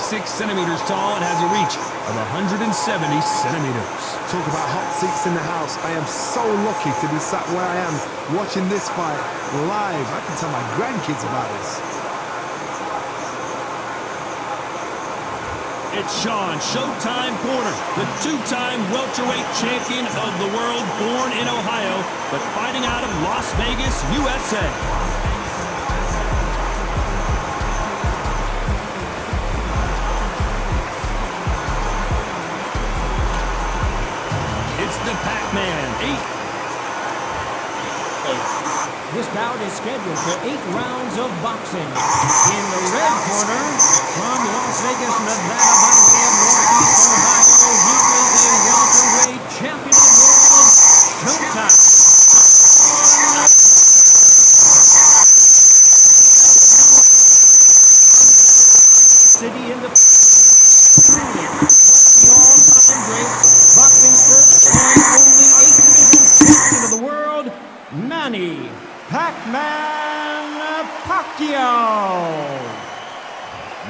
centimeters tall and has a reach of 170 centimeters. Talk about hot seats in the house. I am so lucky to be sat where I am watching this fight live. I can tell my grandkids about this. It's Sean Showtime Porter, the two-time welterweight champion of the world, born in Ohio, but fighting out of Las Vegas, USA. It's the Pac-Man, 8. This bout is scheduled for 8 rounds of boxing. In the red corner, from Las Vegas, Nevada, by way of Northeast Ohio, here is a welterweight champion of the world, Showtime. City in the all-time greats, boxing's first and only 8-division champion of the world, Manny Pac-Man Pacquiao.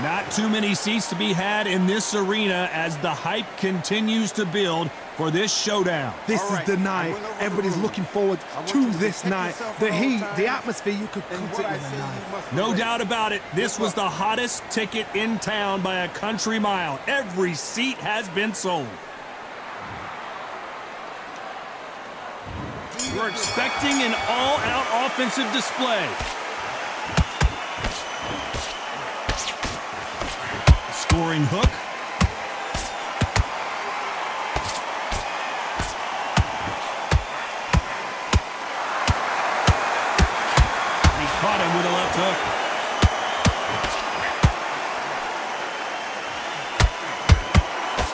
Not too many seats to be had in this arena as the hype continues to build for this showdown. This is the night. Everybody's looking forward to this night. The heat, the atmosphere, you could cut it with a knife. No doubt about it, this was the hottest ticket in town by a country mile. Every seat has been sold. We're expecting an all-out offensive display. Scoring hook. He caught him with a left hook.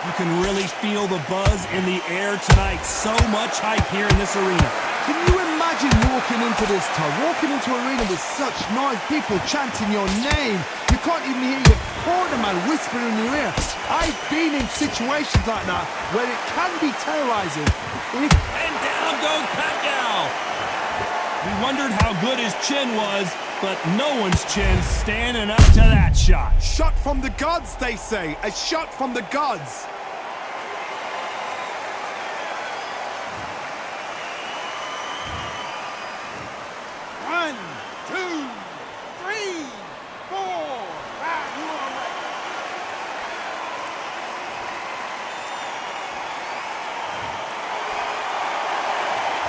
You can really feel the buzz in the air tonight. So much hype here in this arena. Can you imagine walking into this town, walking into an arena with such noise, people chanting your name? You can't even hear your corner man whispering in your ear. I've been in situations like that where it can be terrorizing. And down goes Pacquiao. We wondered how good his chin was, but no one's chin's standing up to that shot. Shot from the gods, they say. A shot from the gods.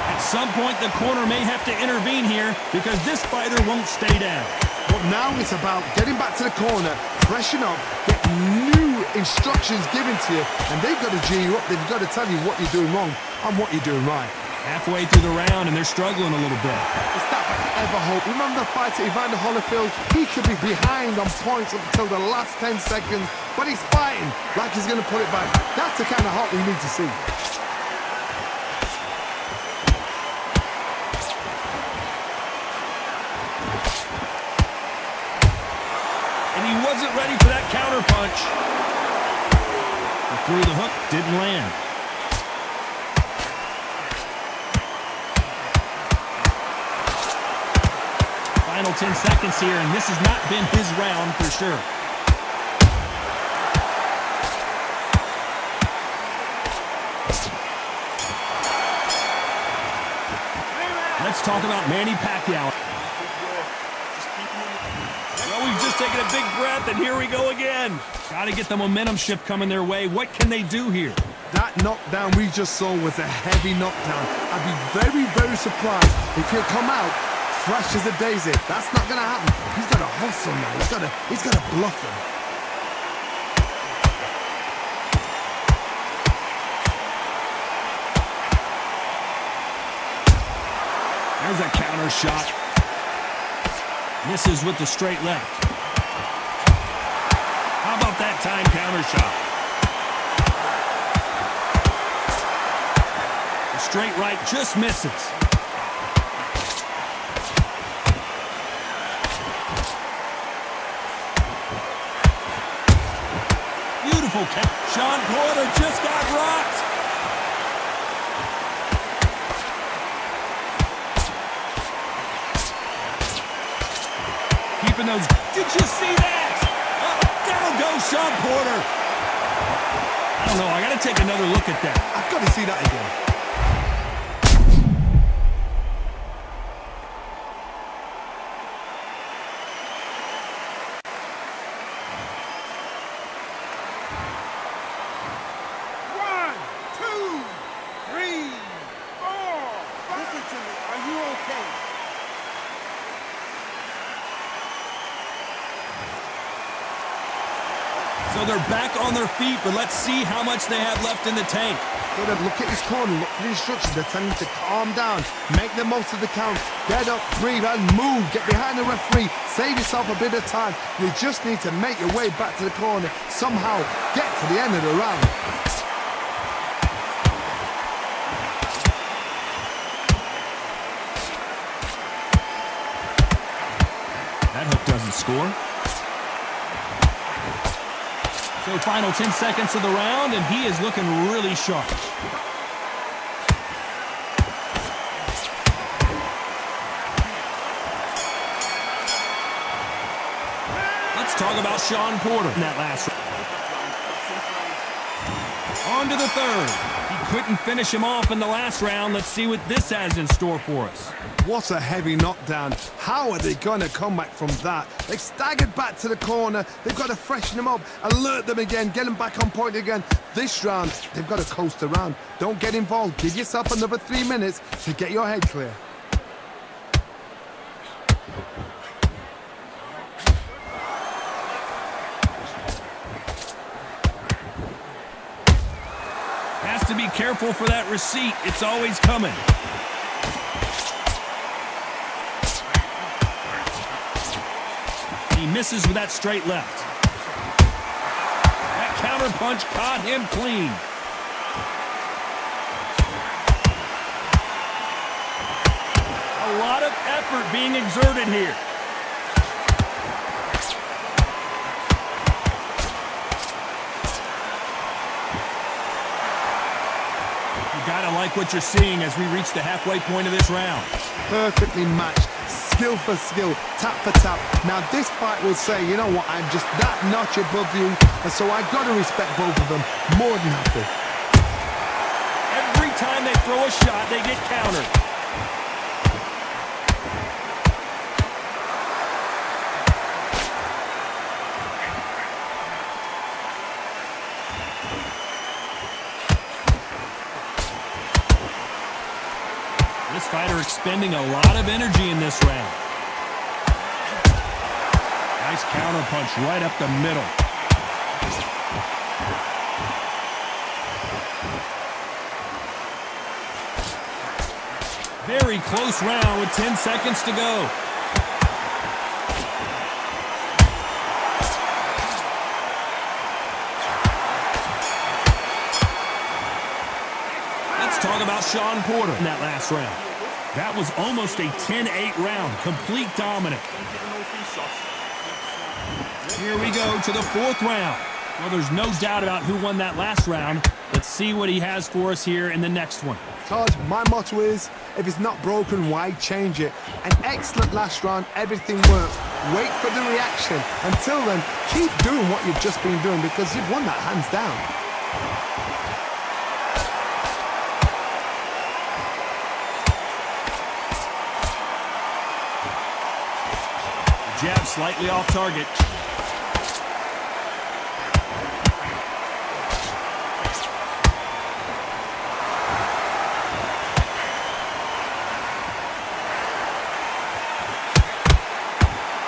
At some point, the corner may have to intervene here because this fighter won't stay down. But now it's about getting back to the corner, freshen up, get new instructions given to you, and they've got to G you up. They've got to tell you what you're doing wrong and what you're doing right. Halfway through the round, and they're struggling a little bit. It's that ever hope. Remember the fight at Evander Holyfield? He should be behind on points up until the last 10 seconds, but he's fighting like he's going to put it back. That's the kind of hope we need to see. And he wasn't ready for that counter punch. He threw the hook, didn't land. Final 10 seconds here, and this has not been his round for sure. Let's talk about Manny Pacquiao. Well, we've just taken a big breath, and here we go again. Got to get the momentum shift coming their way. What can they do here? That knockdown we just saw was a heavy knockdown. I'd be very, very surprised if he'll come out fresh as a daisy. That's not going to happen. He's got to hustle now. He's got to bluff him. There's a counter shot. Misses with the straight left. How about that time counter shot? The straight right just misses. Beautiful catch. Sean Porter just got rocked. Keeping those. Did you see that? Down go, Sean Porter. I don't know. I got to take another look at that. I've got to see that again. So they're back on their feet, but let's see how much they have left in the tank. Got to look at his corner, look for the instructions. They're telling him to calm down, make the most of the count, get up, breathe, and move. Get behind the referee, save yourself a bit of time. You just need to make your way back to the corner, somehow get to the end of the round. That hook doesn't score. So final 10 seconds of the round, and he is looking really sharp. Let's talk about Sean Porter in that last round. On to the third. He couldn't finish him off in the last round. Let's see what this has in store for us. What a heavy knockdown. How are they going to come back from that? They've staggered back to the corner. They've got to freshen them up, alert them again, get them back on point again. This round, they've got to coast around. Don't get involved. Give yourself another 3 minutes to get your head clear. Has to be careful for that receipt. It's always coming. He misses with that straight left. That counter punch caught him clean. A lot of effort being exerted here. You gotta like what you're seeing as we reach the halfway point of this round. Perfectly matched. Skill for skill, tap for tap. Now this fight will say, you know what, I'm just that notch above you, and so I got to respect both of them more than happy. Every time they throw a shot, they get countered. This fighter expending a lot of energy in this round. Nice counter punch right up the middle. Very close round with 10 seconds to go. Let's talk about Sean Porter in that last round. That was almost a 10-8 round, complete dominance. Here we go to the fourth round. Well, there's no doubt about who won that last round. Let's see what he has for us here in the next one. Todd, my motto is, if it's not broken, why change it? An excellent last round, everything worked. Wait for the reaction. Until then, keep doing what you've just been doing because you've won that hands down. Jab slightly off target.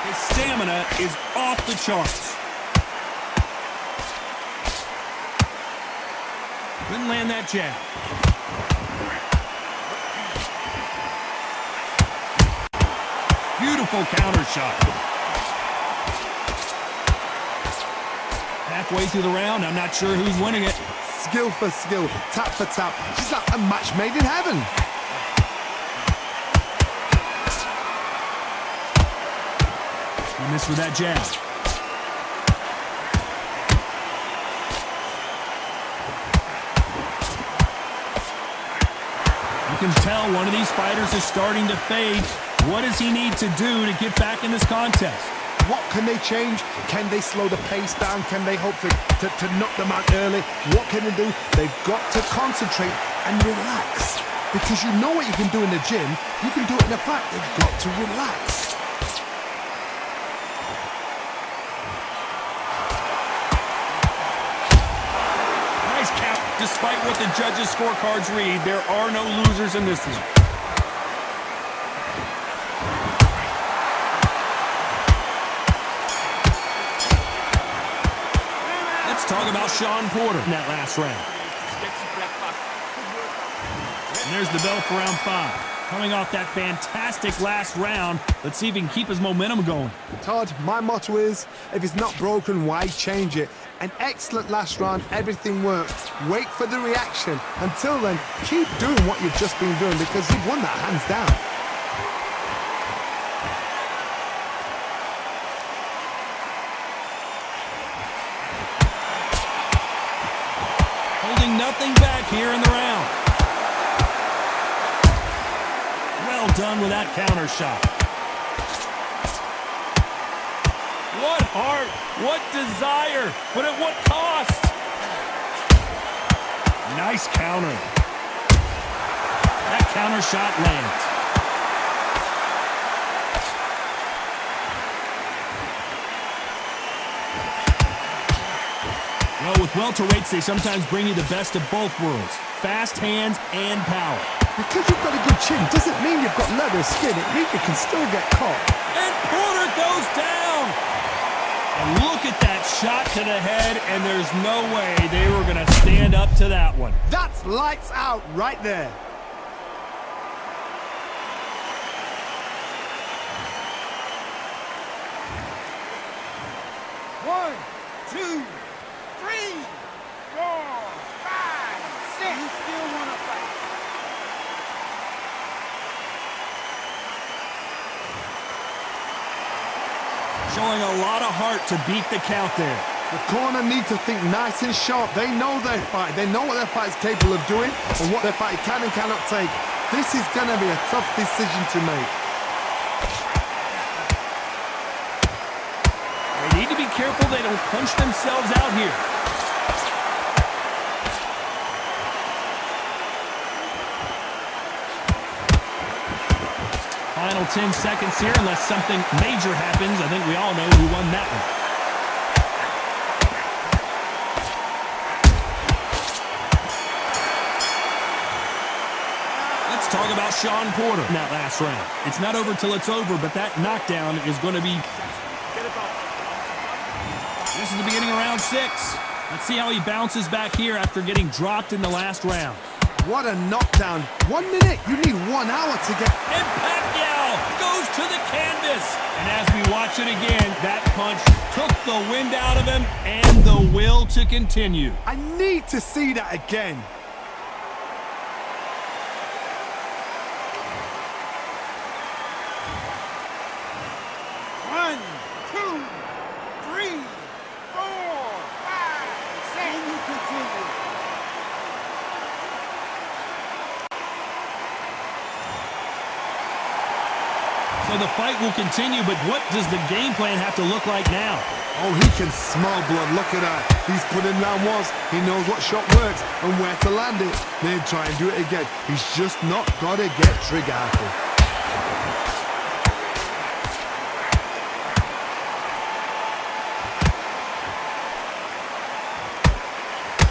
His stamina is off the charts. Couldn't land that jab. Beautiful counter shot. Halfway through the round, I'm not sure who's winning it. Skill for skill, tap for tap. Just like a match made in heaven. He missed with that jab. You can tell one of these fighters is starting to fade. What does he need to do to get back in this contest? What can they change? Can they slow the pace down? Can they hope to knock them out early? What can they do? They've got to concentrate and relax. Because you know what you can do in the gym, you can do it in a fight. They've got to relax. Nice count. Despite what the judges' scorecards read, there are no losers in this one. Let's talk about Sean Porter in that last round. And there's the bell for round 5. Coming off that fantastic last round, let's see if he can keep his momentum going. Todd, my motto is, if it's not broken, why change it? An excellent last round, everything worked. Wait for the reaction. Until then, keep doing what you've just been doing because you've won that hands down. Holding nothing back here in the round. Well done with that counter shot. What heart, what desire, but at what cost? Nice counter. That counter shot lands. Well, with welterweights, they sometimes bring you the best of both worlds. Fast hands and power. Because you've got a good chin doesn't mean you've got leather skin. It means you can still get caught. And Porter goes down. And look at that shot to the head, and there's no way they were going to stand up to that one. That's lights out right there. One, two, 3, 4, 5, 6. You still want to fight? Showing a lot of heart to beat the count there. The corner need to think nice and sharp. They know their fight. They know what their fight is capable of doing and what their fight can and cannot take. This is going to be a tough decision to make. They need to be careful they don't punch themselves out here. Final 10 seconds here, unless something major happens. I think we all know who won that one. Let's talk about Sean Porter in that last round. It's not over till it's over, but that knockdown is going to be... This is the beginning of round 6. Let's see how he bounces back here after getting dropped in the last round. What a knockdown. 1 minute. You need 1 hour to get... And Pacquiao goes to the canvas. And as we watch it again, that punch took the wind out of him and the will to continue. I need to see that again. One, two, 3, 4, 5, 6. And you continue. So the fight will continue, but what does the game plan have to look like now? Oh, he can smell blood. Look at that. He's put in round once. He knows what shot works and where to land it. Then try and do it again. He's just not got to get trigger happy.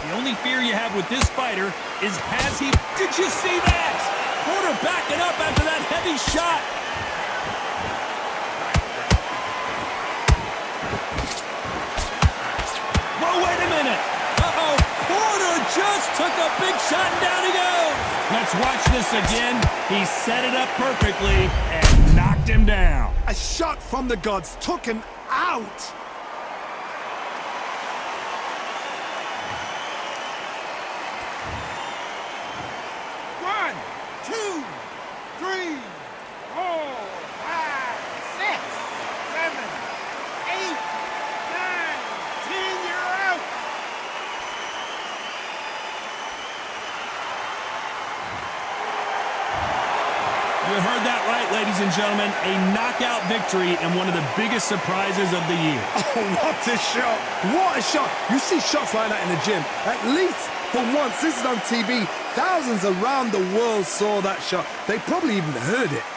The only fear you have with this fighter is has he... Did you see that? Porter backing up after that heavy shot. Whoa, wait a minute. Uh-oh, Porter just took a big shot and down he goes. Let's watch this again. He set it up perfectly and knocked him down. A shot from the gods took him out. One, two, 3, 4, 5, 6, 7, 8, 9, 10. You're out. You heard that right, ladies and gentlemen. A knockout victory and one of the biggest surprises of the year. Oh, what a shot. What a shot. You see shots like that in the gym. At least for once, this is on TV. Thousands around the world saw that shot. They probably even heard it.